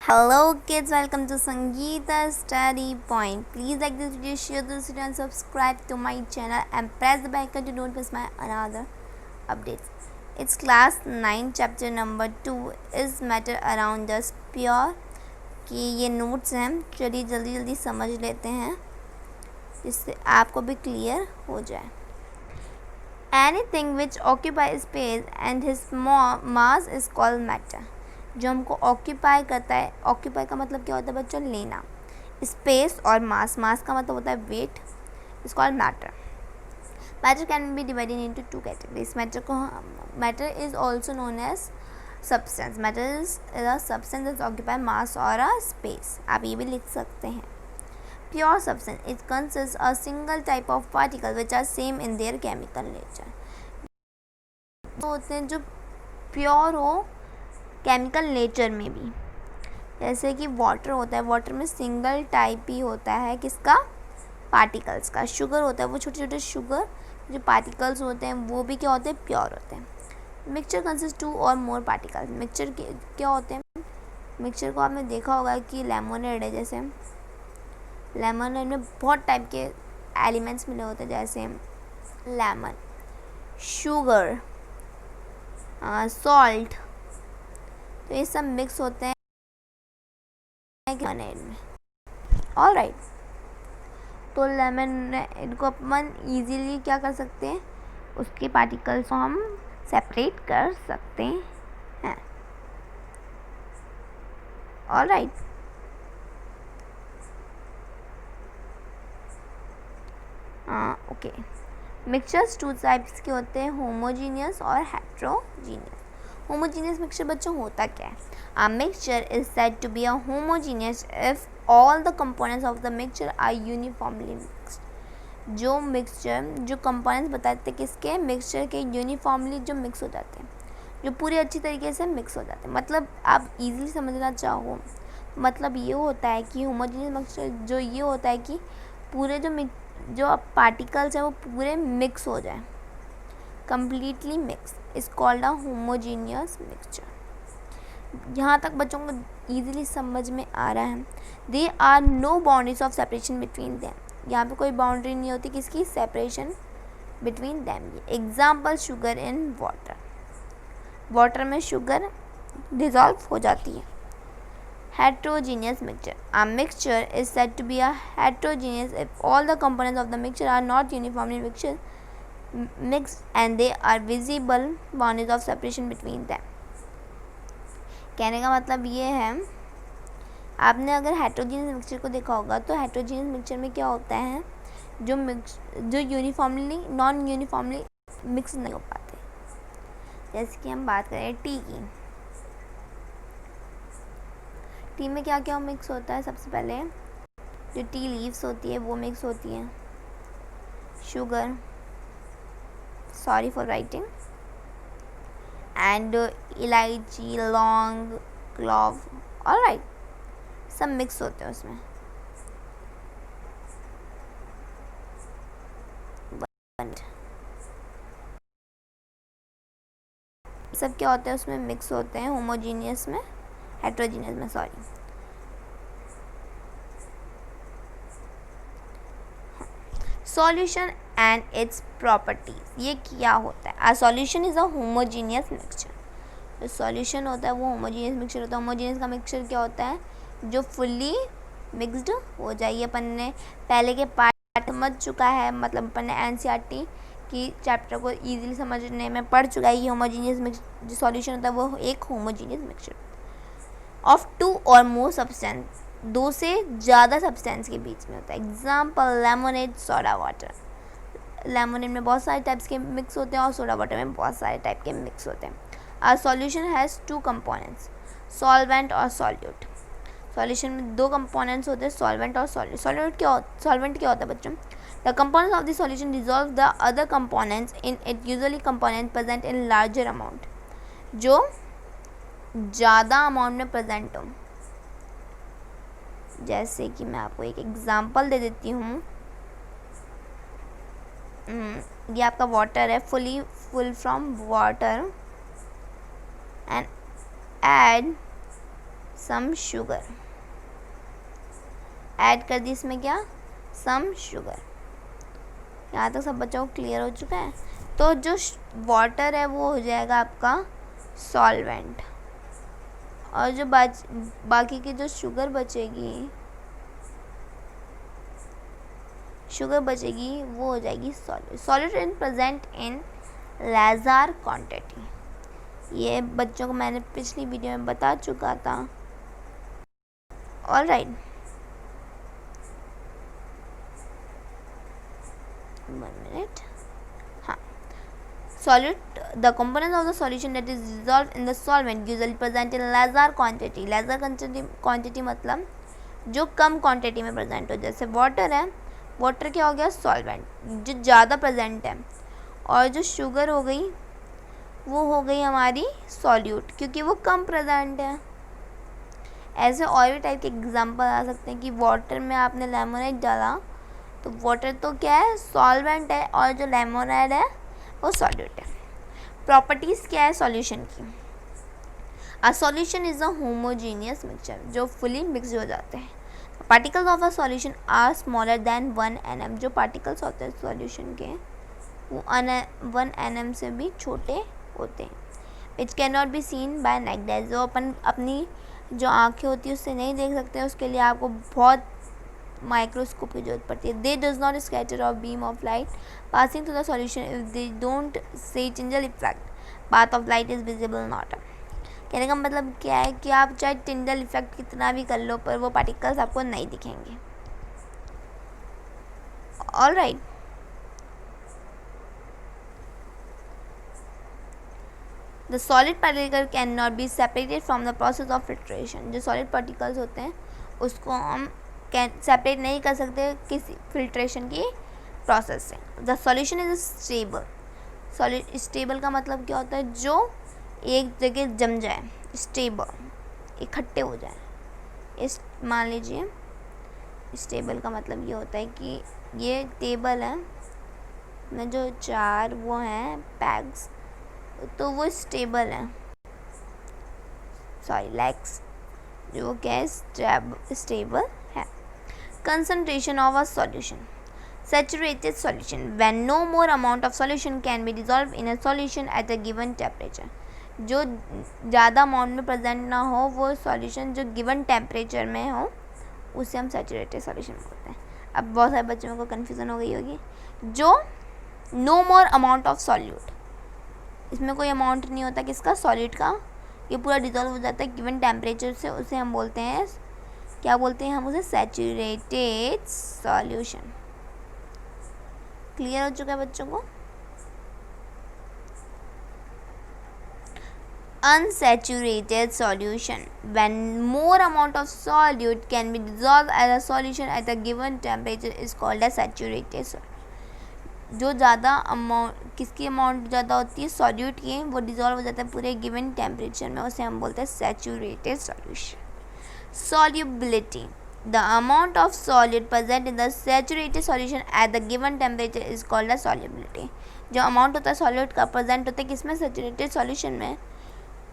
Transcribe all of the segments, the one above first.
Hello kids, welcome to Sangeeta Study Point. Please like this video, share this video and subscribe to my channel and press the bell icon to don't miss my another updates. It's class 9 chapter number 2 is matter around us pure कि ये notes हैं, चलिए जल्दी जल्दी समझ लेते हैं जिससे आपको भी क्लियर हो जाए. Anything which occupies space and his mass is called matter. जो हमको ऑक्यूपाई करता है, ऑक्यूपाई का मतलब क्या होता है बच्चों? लेना. स्पेस और मास, मास का मतलब होता है weight, is called matter. Matter can be divided into two categories. Matter is also known as substance. Matter is a substance is occupy mass और अ स्पेस. आप ये भी लिख सकते हैं. Pure substance it consist a single type of particle which are same in their chemical nature. तो होते हैं जो प्योर हो केमिकल नेचर में भी, जैसे कि वाटर होता है. वाटर में सिंगल टाइप ही होता है किसका? पार्टिकल्स का. शुगर होता है, वो छोटे छोटे शुगर जो पार्टिकल्स होते हैं वो भी क्या होते हैं? प्योर होते हैं. मिक्सचर कंसिस्ट टू और मोर पार्टिकल्स. मिक्सचर क्या होते हैं? मिक्सचर को आपने देखा होगा कि लेमोनेड है. जैसे लेमोनेड में बहुत टाइप के एलिमेंट्स मिले होते हैं, जैसे लेमन, शुगर, सॉल्ट. तो ये सब मिक्स होते हैं लेमनेड में. ऑलराइट, तो लेमनेड को अपन इजीली क्या कर सकते हैं? उसके पार्टिकल्स को हम सेपरेट कर सकते हैं. Alright, okay. Mixtures two types के होते हैं, होमोजीनियस और हेट्रोजीनियस. होमोजीनियस मिक्सचर बच्चों होता क्या है? A mixture is said to be a homogeneous if all the components of the mixture are uniformly mixed. जो मिक्सचर, जो कंपोनेंट्स बताते हैं किसके? मिक्सचर के यूनिफॉर्मली जो मिक्स हो जाते हैं, जो पूरे अच्छी तरीके से मिक्स हो जाते हैं. मतलब आप इजीली समझना चाहो, मतलब ये होता है कि होमोजीनियस मिक्सचर जो ये होता है कि पूरे जो पार्टिकल्स हैं वो पूरे मिक्स हो जाए, completely mixed is called a homogeneous mixture. यहाँ तक बच्चों को easily समझ में आ रहा है. There are no boundaries of separation between them. यहाँ पे कोई बाउंड्री नहीं होती किसकी? Separation between them. Example, sugar in water. Water में शुगर डिजॉल्व हो जाती है. Heterogeneous mixture. A mixture is said to be a heterogeneous if all the components of the mixture are not uniformly mixed and they are visible boundaries of separation between them. कहने का मतलब ये है, आपने अगर हेट्रोजीनियस मिक्सचर को देखा होगा तो हेट्रोजीनियस मिक्सचर में क्या होता है? जो यूनिफॉर्मली नॉन यूनिफॉर्मली मिक्स नहीं हो पाते. जैसे कि हम बात करें टी की. टी में क्या क्या मिक्स होता है? सबसे पहले जो टी लीव्स होती है वो मिक्स होती है, sugar, sorry for writing, and इलायची, लौंग, क्लॉव. ऑलराइट, सब मिक्स होते हैं उसमें. सब क्या होते हैं उसमें? मिक्स होते हैं. होमोजीनियस में, हेट्रोजीनियस में sorry. Solution and its properties. ये क्या होता है? अ solution is a homogeneous mixture. जो सॉल्यूशन होता है वो होमोजीनियस मिक्सचर होता है. होमोजीनियस का मिक्सचर क्या होता है? जो फुल्ली मिक्सड हो जाए. ये अपन ने पहले के पार्ट समझ चुका है, मतलब अपन ने एनसीईआरटी की चैप्टर को इजीली समझने में पढ़ चुका है. ये होमोजीनियस मिक्स जो सॉल्यूशन होता है वो एक होमोजीनियस मिक्सचर ऑफ टू और मोर सब्सटेंस. दो से ज़्यादा सब्सटेंस के बीच में होता है. Example, lemonade, soda water. Lemonade में बहुत सारे टाइप्स के मिक्स होते हैं और सोडा वाटर में बहुत सारे टाइप के मिक्स होते हैं. A solution has two components, solvent और सॉल्यूट. सॉल्यूशन में दो कंपोनेंट्स होते हैं, सॉल्वेंट और सॉल्यूट. सॉल्वेंट क्या होता है बच्चों? The components of the solution dissolve the other components in it. Usually component present in larger amount. जो ज़्यादा अमाउंट में प्रेजेंट हो. जैसे कि मैं आपको एक एग्जांपल दे देती हूँ. ये आपका वाटर है, full from water, and add some sugar, add कर दी इसमें क्या, सम शुगर। यहाँ तक सब बच्चों को क्लियर हो चुका है। तो जो वाटर है वो हो जाएगा आपका सॉल्वेंट, और जो बाकी की जो शुगर बचेगी वो हो जाएगी solute. Solute in present in laser quantity, ये बच्चों को मैंने पिछली वीडियो में बता चुका था। Alright, 1 minute। हाँ, solute, the components of the solution that is dissolved in the solvent usually present in lesser quantity। lesser quantity मतलब जो कम क्वांटिटी में प्रेजेंट हो। जैसे वाटर है, वाटर क्या हो गया, सॉल्वेंट जो ज़्यादा प्रेजेंट है, और जो शुगर हो गई वो हो गई हमारी सॉल्यूट, क्योंकि वो कम प्रेजेंट है। ऐसे और भी टाइप के एग्जांपल आ सकते हैं कि वाटर में आपने लेमोनेड डाला तो वाटर तो क्या है, सॉल्वेंट है, और जो लेमोनेड है वो सॉल्यूट है। प्रॉपर्टीज़ क्या है सॉल्यूशन की, a solution is a homogeneous mixture, जो फुली मिक्स हो जाते हैं। Particles of a solution are smaller than 1 nm, जो पार्टिकल्स होते हैं सॉल्यूशन के वो 1 nm से भी छोटे होते हैं। Which can not be seen by naked, जो अपन अपनी जो आँखें होती है उससे नहीं देख सकते हैं, उसके लिए आपको बहुत माइक्रोस्कोप की जरूरत पड़ती है। दे does not scatter of beam of light passing through the solution if they don't see Tyndall effect, path of light is visible not. कहने का मतलब क्या है कि आप चाहे टिंडल इफेक्ट कितना भी कर लो पर वो पार्टिकल्स आपको नहीं दिखेंगे। Alright, the solid particle can not be separated from the process of filtration, जो सॉलिड पार्टिकल्स होते हैं उसको हम कैन सेपरेट नहीं कर सकते किसी फिल्ट्रेशन की प्रोसेस से। The solution is stable, solid stable का मतलब क्या होता है, जो एक जगह जम जाए, स्टेबल इकट्ठे हो जाए। इस मान लीजिए स्टेबल का मतलब ये होता है कि ये टेबल है में जो 4 वो हैं पैग्स, तो वो स्टेबल है, सॉरी लेग्स, जो क्या है स्टेबल है। Concentration of a solution, saturated solution, when no more amount of solution can be dissolved in a solution at a given temperature, जो ज़्यादा अमाउंट में प्रेजेंट ना हो वो सॉल्यूशन जो गिवन टेम्परेचर में हो उसे हम सैचुरेटेड सॉल्यूशन बोलते हैं। अब बहुत सारे बच्चों को कन्फ्यूज़न हो गई होगी, जो no more amount of solute, इसमें कोई अमाउंट नहीं होता किसका, सॉल्यूट का, ये पूरा डिजॉल्व हो जाता है गिवन टेम्परेचर से, उसे हम बोलते हैं, क्या बोलते हैं हम उसे, सैचुरेटेड सॉल्यूशन। क्लियर हो चुका है बच्चों को। Unsaturated solution, when more amount of solute can be dissolved as a solution at a given temperature is called as saturated solution। जो ज़्यादा अमाउंट, किसकी अमाउंट ज़्यादा होती है, सॉल्यूट की, वो डिजॉल्व हो जाता है पूरे गिवन टेम्परेचर में, उसे हम बोलते हैं saturated solution. Solubility, the amount of solute present in the saturated solution at the given temperature is called as solubility। जो अमाउंट होता है सॉल्यूट का प्रेजेंट होता है किसमें, सैचुरेटेड सॉल्यूशन में,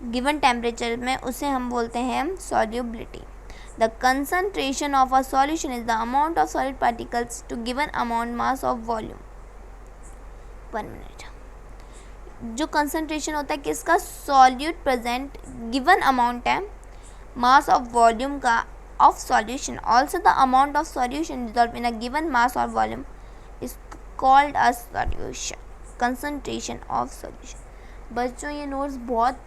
गिवन टेम्परेचर में, उसे हम बोलते हैं solubility. The concentration of a solution is the amount of solid particles to given amount mass of volume. 1 minute, जो कंसंट्रेशन होता है किसका, सॉल्यूट प्रेजेंट गिवन अमाउंट है मास ऑफ वॉल्यूम का of solution, also the amount of solution dissolved in a given mass or volume is called a solution, concentration of solution। बच्चों ये notes बहुत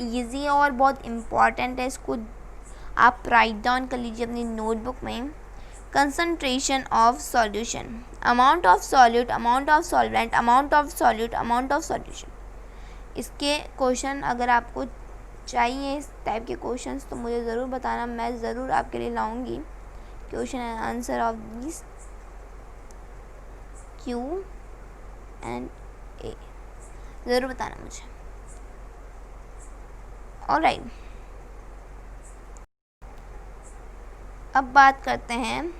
easy है और बहुत इम्पॉर्टेंट है, इसको आप राइट डाउन कर लीजिए अपनी नोटबुक में। Concentration of solution, amount of solute, amount of solvent, amount of solute, amount of solution. इसके क्वेश्चन अगर आपको चाहिए इस टाइप के क्वेश्चंस तो मुझे ज़रूर बताना, मैं ज़रूर आपके लिए लाऊंगी question and answer of this Q&A, ज़रूर बताना मुझे। ऑलराइट, अब बात करते हैं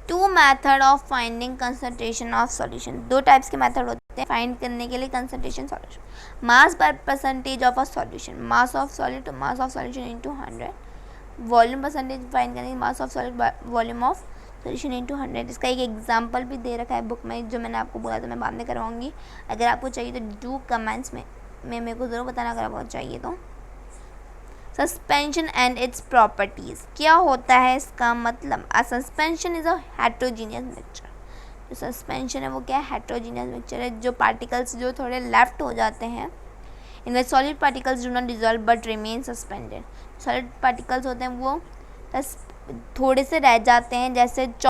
2 method of finding concentration of solution. 2 types के मेथड होते हैं, फाइंड करने के लिए कंसंट्रेशन सॉल्यूशन, मास पर percentage of a solution, mass of solid तो mass of solution into 100, volume percentage find करने mass of solid volume of solution into 100। इसका एक एग्जांपल भी दे रखा है बुक में, जो मैंने आपको बोला था मैं बाद में करवाऊंगी। अगर आपको चाहिए तो डू कमेंट्स में मेरे को ज़रूर बताना अगर आपको चाहिए तो। सस्पेंशन एंड इट्स प्रॉपर्टीज़, क्या होता है इसका मतलब? अ suspension is a heterogeneous mixture. जो सस्पेंशन है वो क्या है? हेट्रोजीनियस मिक्सचर है। जो पार्टिकल्स जो थोड़े लेफ्ट हो जाते हैं, in the solid particles do not dissolve but remain suspended. Solid particles होते हैं वो थोड़े से रह जाते हैं, जैसे